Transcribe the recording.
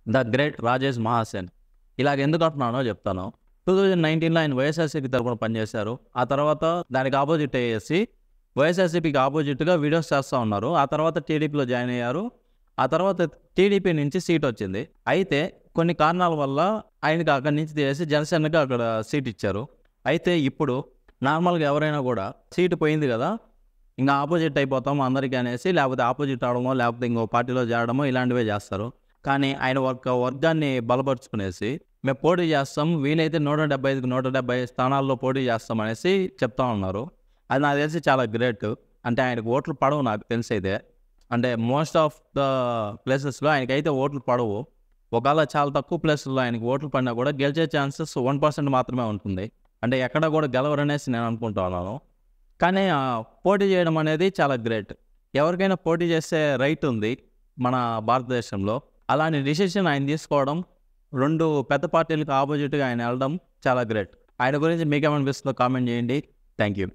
The great Rajesh Mahasen. ఇలాగ ఎందుకు అంటున్నానో చెప్తాను. 2019లో ఆయన వైఎస్ఆర్సీపీ తరపున పనిచేశారు. ఆ తర్వాత దానికి ఆపోజిట్ అయ్యేసి వైఎస్ఆర్సీపీకి ఆపోజిట్‌గా వీడియోస్ చేస్తా ఉన్నారు. ఆ తర్వాత టీడీపీలో జాయిన్ అయ్యారు. ఆ తర్వాత టీడీపీ నుంచి సీట్ వచ్చింది. అయితే కొన్ని కారణాల వల్ల ఆయనకి అక్కడి నుంచి తీసేసి జనసేనకి అక్కడ సీట్ ఇచ్చారు. అయితే ఇప్పుడు నార్మల్‌గా ఎవరైనా కూడా సీటు పోయింది కదా! ఇంక ఆపోజిట్ అయిపోతాం అందరికీ అనేసి లేకపోతే ఆపోజిట్ అవడమో, లేకపోతే ఇంకో పార్టీలో చేరడమో ఇలాంటివే చేస్తారు. కానీ ఆయన వర్గాన్ని బలపరుచుకునేసి మేము పోటీ చేస్తాం. వీలైతే 175కి 170 స్థానాల్లో పోటీ చేస్తాం అనేసి చెప్తా ఉన్నారు. అది నాకు తెలిసి చాలా గ్రేట్. అంటే ఆయనకు ఓట్లు పడవు నాకు తెలిసైతే. అంటే మోస్ట్ ఆఫ్ ద ప్లేసెస్‌లో ఆయనకైతే ఓట్లు పడవు. ఒకవేళ చాలా తక్కువ ప్లేసుల్లో ఆయనకి ఓట్లు పడినా కూడా గెలిచే ఛాన్సెస్ 1% మాత్రమే ఉంటుంది. అంటే ఎక్కడ కూడా గెలవరనేసి నేను అనుకుంటా ఉన్నాను. కానీ పోటీ చేయడం అనేది చాలా గ్రేట్. ఎవరికైనా పోటీ చేసే రైట్ ఉంది మన భారతదేశంలో. అలాంటి డిసిషన్ ఆయన తీసుకోవడం, 2 పెద్ద పార్టీలకు ఆపోజిట్‌గా ఆయన ఎళ్ళడం చాలా గ్రేట్. ఆయన గురించి మీకేమనిపిస్తుందో కామెంట్ చేయండి. Thank you.